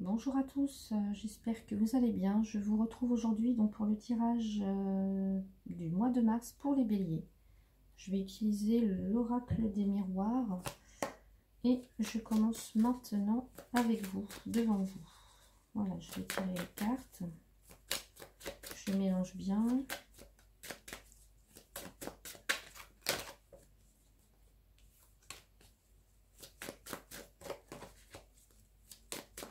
Bonjour à tous, j'espère que vous allez bien. Je vous retrouve aujourd'hui donc pour le tirage du mois de mars pour les béliers. Je vais utiliser l'oracle des miroirs et je commence maintenant avec vous, devant vous. Voilà, je vais tirer les cartes. Je mélange bien.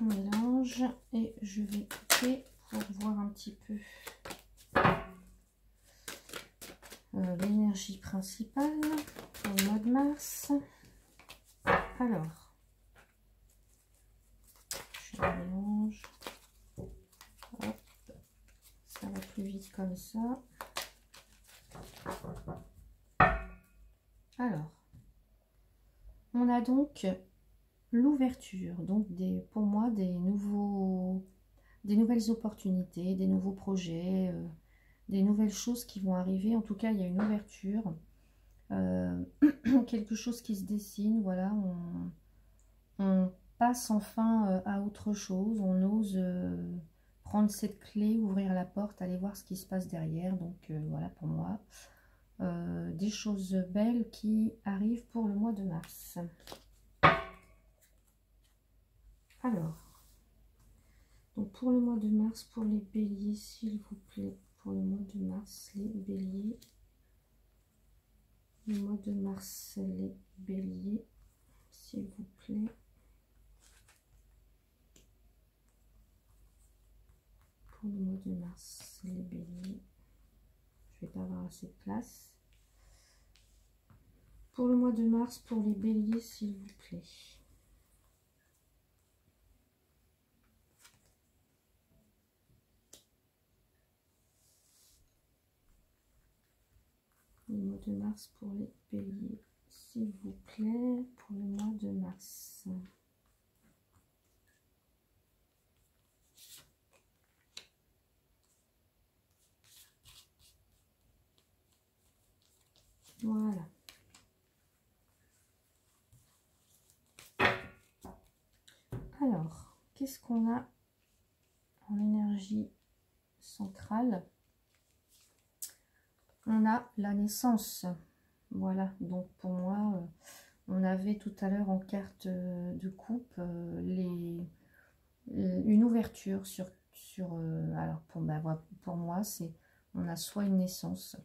On mélange et je vais couper pour voir un petit peu l'énergie principale pour le mois de mars. Alors, je mélange. Hop, ça va plus vite comme ça. Alors, on a donc l'ouverture, donc pour moi des nouvelles opportunités, des nouveaux projets, des nouvelles choses qui vont arriver. En tout cas, il y a une ouverture, quelque chose qui se dessine. Voilà, on passe enfin à autre chose, on ose prendre cette clé, ouvrir la porte, aller voir ce qui se passe derrière. Donc voilà pour moi, des choses belles qui arrivent pour le mois de mars. Alors, donc pour le mois de mars, pour les béliers, s'il vous plaît, pour le mois de mars, les béliers, le mois de mars, les béliers, s'il vous plaît. Pour le mois de mars, les béliers, je vais pas avoir assez de place. Pour le mois de mars, pour les béliers, s'il vous plaît. Le mois de mars pour les béliers, s'il vous plaît, pour le mois de mars. Voilà. Alors, qu'est-ce qu'on a en énergie centrale? On a la naissance. Voilà, donc pour moi, on avait tout à l'heure en carte de coupe une ouverture alors pour moi, c'est on a soit une naissance,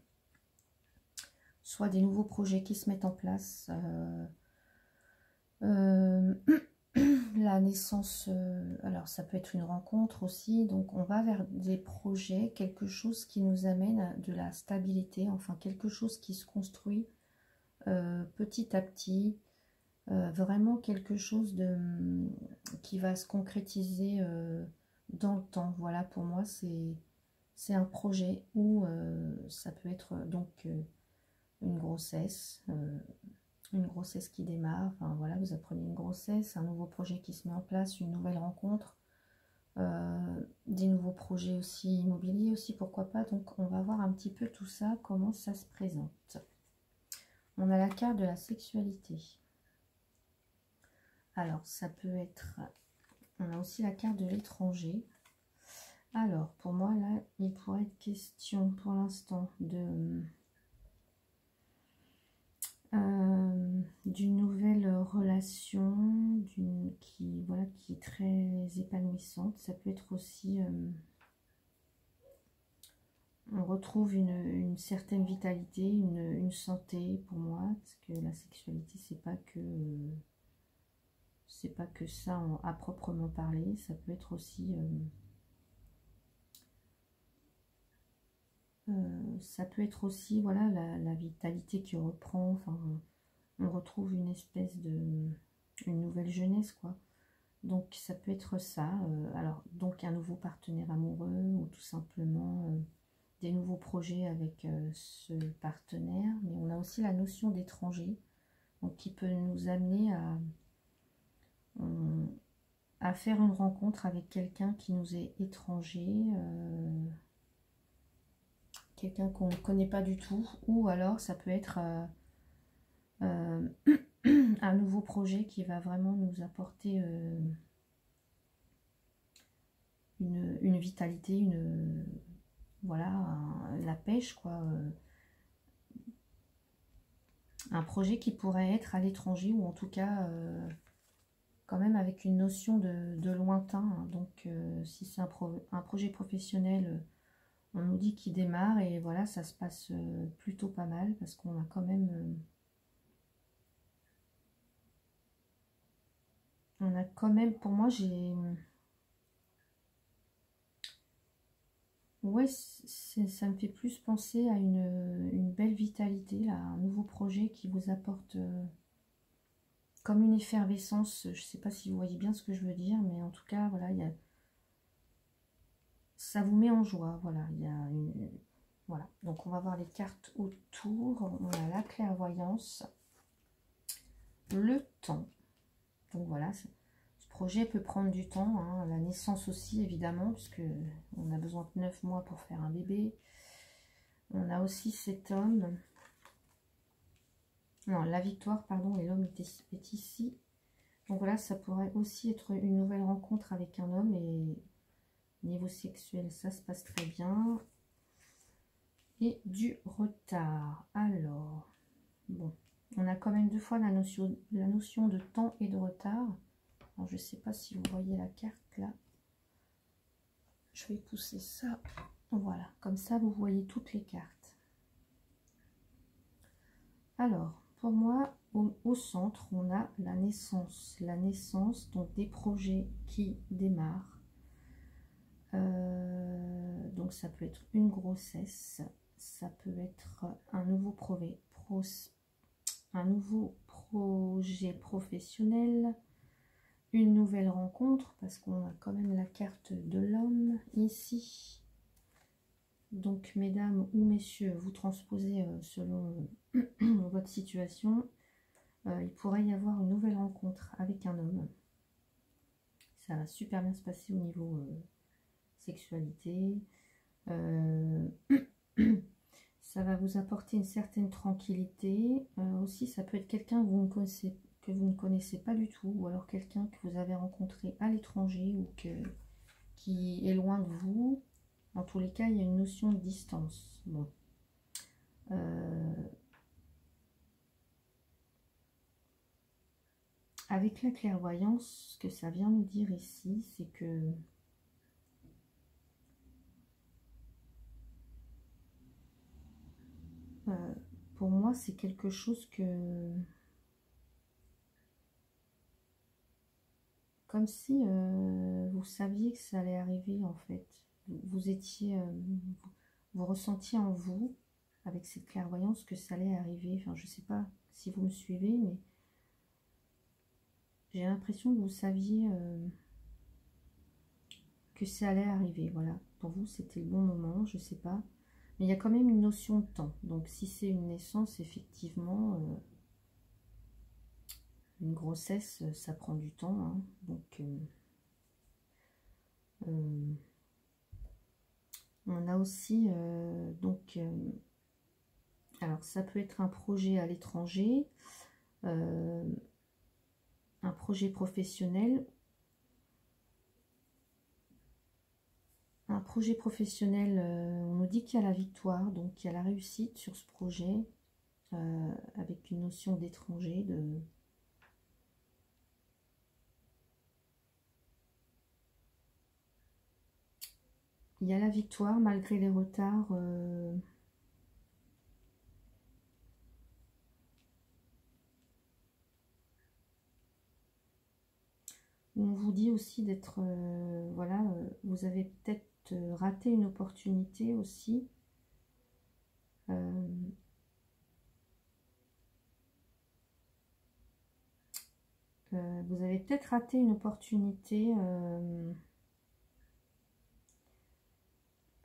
soit des nouveaux projets qui se mettent en place. La naissance, alors ça peut être une rencontre aussi, donc on va vers des projets, quelque chose qui nous amène à de la stabilité, enfin quelque chose qui se construit petit à petit, vraiment quelque chose qui va se concrétiser dans le temps. Voilà, pour moi c'est un projet où ça peut être donc une grossesse qui démarre. Enfin voilà, vous apprenez une grossesse, un nouveau projet qui se met en place, une nouvelle rencontre, des nouveaux projets aussi immobiliers aussi, pourquoi pas. Donc on va voir un petit peu tout ça, comment ça se présente. On a la carte de la sexualité. Alors ça peut être, on a aussi la carte de l'étranger. Alors pour moi là, il pourrait être question pour l'instant d'une nouvelle relation qui est très épanouissante. Ça peut être aussi on retrouve une certaine vitalité, une santé pour moi, parce que la sexualité c'est pas que ça à proprement parler. Ça peut être aussi voilà la vitalité qui reprend. Enfin, on retrouve une espèce une nouvelle jeunesse, quoi. Donc ça peut être ça. Alors donc un nouveau partenaire amoureux, ou tout simplement des nouveaux projets avec ce partenaire. Mais on a aussi la notion d'étranger, donc qui peut nous amener à faire une rencontre avec quelqu'un qui nous est étranger, quelqu'un qu'on ne connaît pas du tout, ou alors ça peut être un nouveau projet qui va vraiment nous apporter une vitalité, voilà, la pêche, quoi. Un projet qui pourrait être à l'étranger, ou en tout cas quand même avec une notion de lointain, hein. Donc si c'est un projet professionnel, on nous dit qu'il démarre, et voilà, ça se passe plutôt pas mal, parce qu'on a quand même pour moi, ouais, ça me fait plus penser à une belle vitalité, là, un nouveau projet qui vous apporte comme une effervescence. Je sais pas si vous voyez bien ce que je veux dire, mais en tout cas, voilà, ça vous met en joie, voilà, voilà. Donc on va voir les cartes autour. On a la clairvoyance, le temps. Donc voilà, ce projet peut prendre du temps, hein. La naissance aussi, évidemment, puisque on a besoin de 9 mois pour faire un bébé. On a aussi cet homme. Non, la victoire, pardon, et l'homme est ici. Donc voilà, ça pourrait aussi être une nouvelle rencontre avec un homme, et niveau sexuel, ça se passe très bien. Et du retard. Alors, bon, on a quand même 2 fois la notion de temps et de retard. Alors, je ne sais pas si vous voyez la carte là. Je vais pousser ça. Voilà, comme ça vous voyez toutes les cartes. Alors, pour moi, au centre, on a la naissance. La naissance, donc des projets qui démarrent. Donc ça peut être une grossesse, ça peut être un nouveau projet professionnel, une nouvelle rencontre, parce qu'on a quand même la carte de l'homme ici. Donc mesdames ou messieurs, vous transposez selon votre situation. Il pourrait y avoir une nouvelle rencontre avec un homme. Ça va super bien se passer au niveau sexualité. Ça va vous apporter une certaine tranquillité. Aussi, ça peut être quelqu'un que vous ne connaissez pas du tout, ou alors quelqu'un que vous avez rencontré à l'étranger, ou qui est loin de vous. En tous les cas, il y a une notion de distance. Bon. Avec la clairvoyance, ce que ça vient nous dire ici, c'est que pour moi, c'est quelque chose que... Comme si vous saviez que ça allait arriver, en fait. Vous étiez... vous ressentiez en vous, avec cette clairvoyance, que ça allait arriver. Enfin, je ne sais pas si vous me suivez, mais j'ai l'impression que vous saviez que ça allait arriver. Voilà. Pour vous, c'était le bon moment, je ne sais pas. Mais il y a quand même une notion de temps. Donc, si c'est une naissance, effectivement... une grossesse, ça prend du temps, hein. Donc, on a aussi, alors ça peut être un projet à l'étranger, un projet professionnel. Un projet professionnel, on nous dit qu'il y a la victoire, donc il y a la réussite sur ce projet, avec une notion d'étranger, il y a la victoire malgré les retards. On vous dit aussi d'être, voilà, vous avez peut-être raté une opportunité aussi. Vous avez peut-être raté une opportunité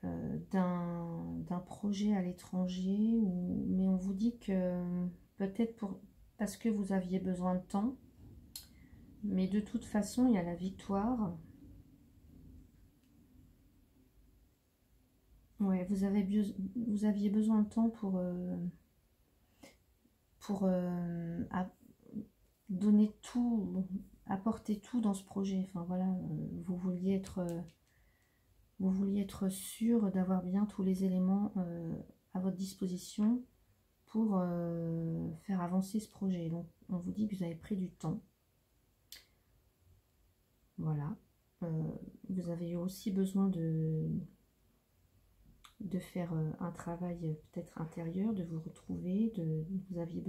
d'un projet à l'étranger, mais on vous dit que peut-être parce que vous aviez besoin de temps, mais de toute façon il y a la victoire. Ouais, vous aviez besoin de temps pour donner tout, apporter tout dans ce projet. Enfin voilà, vous vouliez être Vous vouliez être sûr d'avoir bien tous les éléments à votre disposition pour faire avancer ce projet. Donc, on vous dit que vous avez pris du temps. Voilà. Vous avez aussi besoin de faire un travail peut-être intérieur, de vous retrouver, vous aviez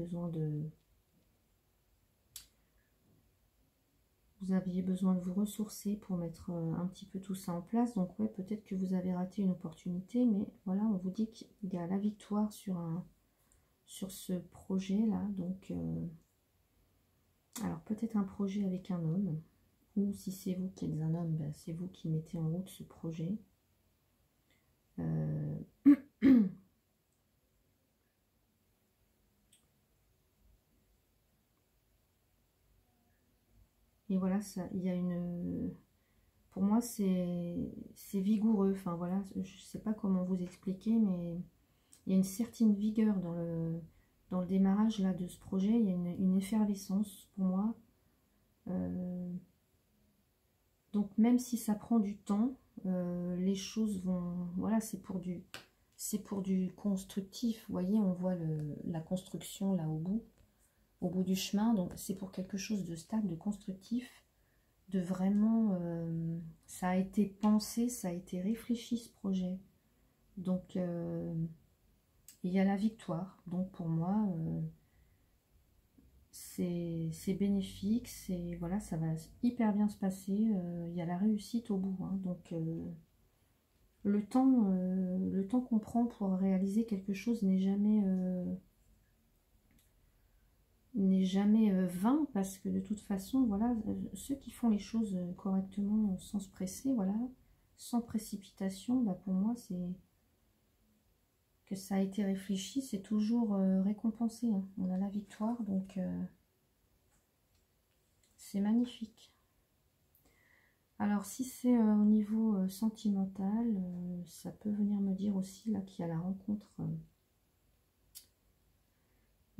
besoin de vous ressourcer pour mettre un petit peu tout ça en place. Donc ouais, peut-être que vous avez raté une opportunité, mais voilà, on vous dit qu'il y a la victoire sur ce projet là. Donc alors peut-être un projet avec un homme, ou si c'est vous qui êtes un homme, ben, c'est vous qui mettez en route ce projet. Et voilà, ça, il y a une... Pour moi, c'est vigoureux. Enfin voilà, je ne sais pas comment vous expliquer, mais il y a une certaine vigueur dans le démarrage là, de ce projet. Il y a une effervescence pour moi. Donc même si ça prend du temps, les choses vont... Voilà, c'est pour du constructif. Vous voyez, on voit la construction là au bout du chemin. Donc c'est pour quelque chose de stable, de constructif, de vraiment... ça a été pensé, ça a été réfléchi ce projet. Donc il y a la victoire. Donc pour moi, c'est bénéfique, voilà, ça va hyper bien se passer. Il y a la réussite au bout. Hein. Donc le temps qu'on prend pour réaliser quelque chose n'est jamais vain, parce que de toute façon, voilà, ceux qui font les choses correctement sans se presser, voilà, sans précipitation, bah pour moi, c'est que ça a été réfléchi, c'est toujours récompensé. Hein. On a la victoire, donc c'est magnifique. Alors, si c'est au niveau sentimental, ça peut venir me dire aussi là qu'il y a la rencontre.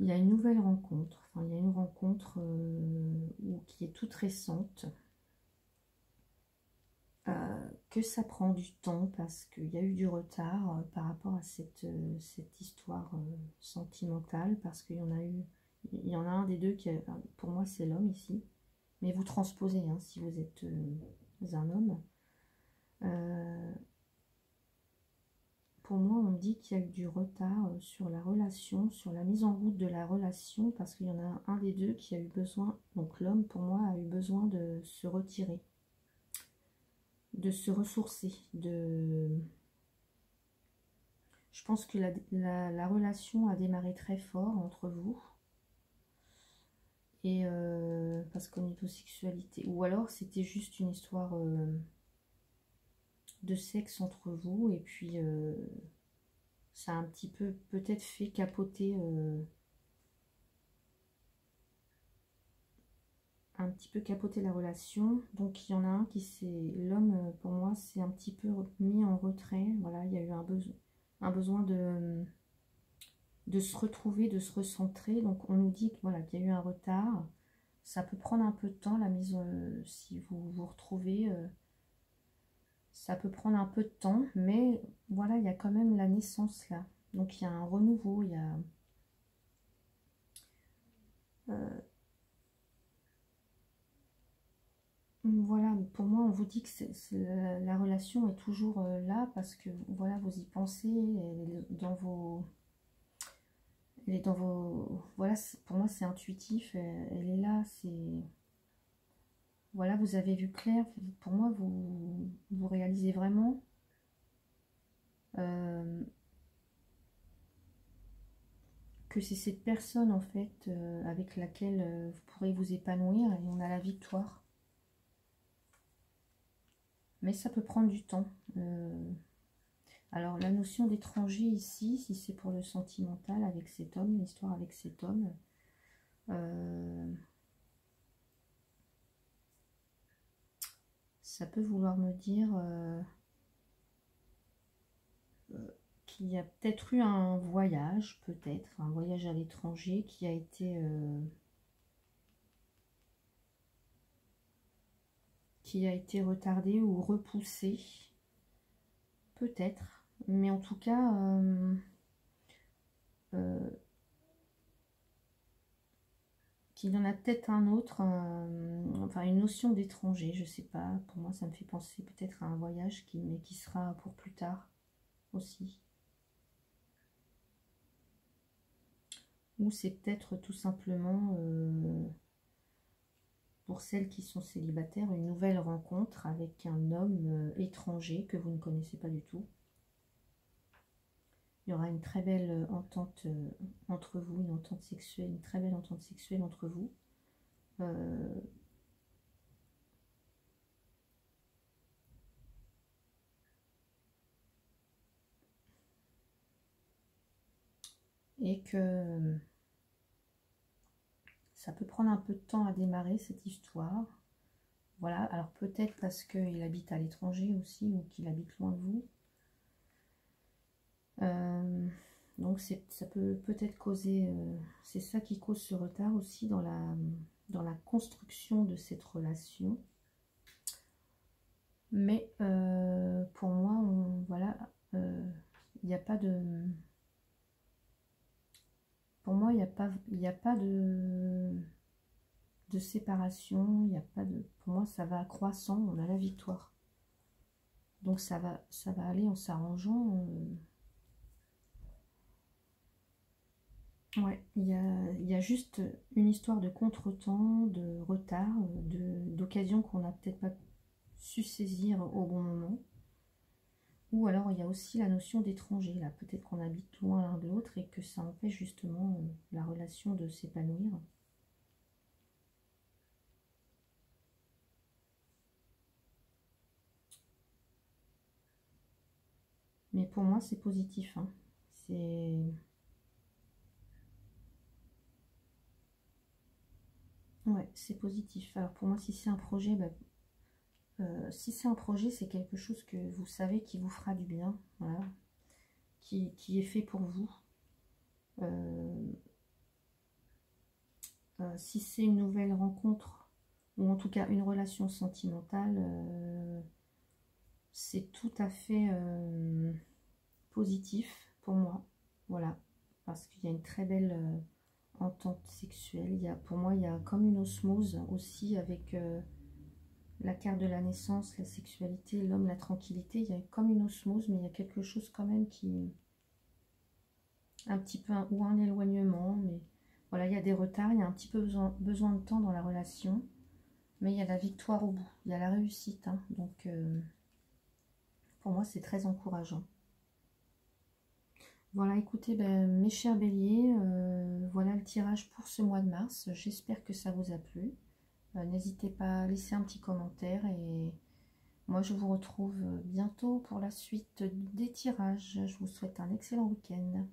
Il y a une nouvelle rencontre. Enfin, il y a une rencontre qui est toute récente. Que ça prend du temps parce qu'il y a eu du retard par rapport à cette histoire sentimentale, parce qu'il y en a eu, il y en a un des deux qui, pour moi c'est l'homme ici, mais vous transposez hein, si vous êtes un homme. Pour moi on me dit qu'il y a eu du retard sur la relation, sur la mise en route de la relation, parce qu'il y en a un des deux qui a eu besoin, donc l'homme pour moi a eu besoin de se retirer, de se ressourcer, je pense que la relation a démarré très fort entre vous, et parce qu'au niveau sexualité, ou alors c'était juste une histoire de sexe entre vous, et puis ça a un petit peu peut-être fait capoter la relation. Donc il y en a un qui s'est, l'homme pour moi c'est un petit peu mis en retrait, voilà, il y a eu un besoin de se retrouver, de se recentrer. Donc on nous dit que, voilà, qu'il y a eu un retard, ça peut prendre un peu de temps la mise, si vous vous retrouvez, ça peut prendre un peu de temps, mais voilà, il y a quand même la naissance là, donc il y a un renouveau, il y a voilà, pour moi, on vous dit que la relation est toujours là, parce que voilà, vous y pensez, elle est dans vos... Voilà, pour moi, c'est intuitif, elle est là, c'est... Voilà, vous avez vu clair, pour moi, vous réalisez vraiment que c'est cette personne, en fait, avec laquelle vous pourrez vous épanouir, et on a la victoire. Mais ça peut prendre du temps. Alors, la notion d'étranger ici, si c'est pour le sentimental avec cet homme, l'histoire avec cet homme, ça peut vouloir me dire qu'il y a peut-être eu un voyage, un voyage à l'étranger qui a été retardé ou repoussé. peut-être, mais en tout cas, qu'il y en a peut-être un autre, enfin une notion d'étranger, je sais pas, pour moi ça me fait penser peut-être à un voyage mais qui sera pour plus tard aussi. Ou c'est peut-être tout simplement, pour celles qui sont célibataires, une nouvelle rencontre avec un homme étranger que vous ne connaissez pas du tout. Il y aura une très belle entente entre vous, une entente sexuelle, une très belle entente sexuelle entre vous. Et que ça peut prendre un peu de temps à démarrer cette histoire. Voilà, alors peut-être parce qu'il habite à l'étranger aussi ou qu'il habite loin de vous. Donc ça peut peut-être causer, c'est ça qui cause ce retard aussi dans la construction de cette relation. Mais pour moi, voilà, il n'y a pas de... Pour moi, il n'y a pas de séparation, il n'y a pas de... Pour moi, ça va croissant, on a la victoire. Donc ça va aller en s'arrangeant. Ouais, il y a juste une histoire de contretemps, de retard, d'occasion qu'on n'a peut-être pas su saisir au bon moment. Ou alors il y a aussi la notion d'étranger, là. Peut-être qu'on habite loin l'un de l'autre et que ça empêche justement la relation de s'épanouir. Mais pour moi, c'est positif, hein. C'est... Ouais, c'est positif. Alors pour moi, si c'est un projet, c'est quelque chose que vous savez qui vous fera du bien, voilà, qui est fait pour vous. Si c'est une nouvelle rencontre, ou en tout cas une relation sentimentale, c'est tout à fait positif pour moi. Voilà, parce qu'il y a une très belle entente sexuelle. Pour moi, il y a comme une osmose aussi avec la carte de la naissance, la sexualité, l'homme, la tranquillité. Il y a comme une osmose, mais il y a quelque chose quand même qui... Un petit peu ou un éloignement, mais voilà, il y a des retards, il y a un petit peu besoin de temps dans la relation, mais il y a la victoire au bout, il y a la réussite, hein. Donc pour moi c'est très encourageant. Voilà, écoutez, mes chers béliers, voilà le tirage pour ce mois de mars. J'espère que ça vous a plu. N'hésitez pas à laisser un petit commentaire et moi je vous retrouve bientôt pour la suite des tirages. Je vous souhaite un excellent week-end.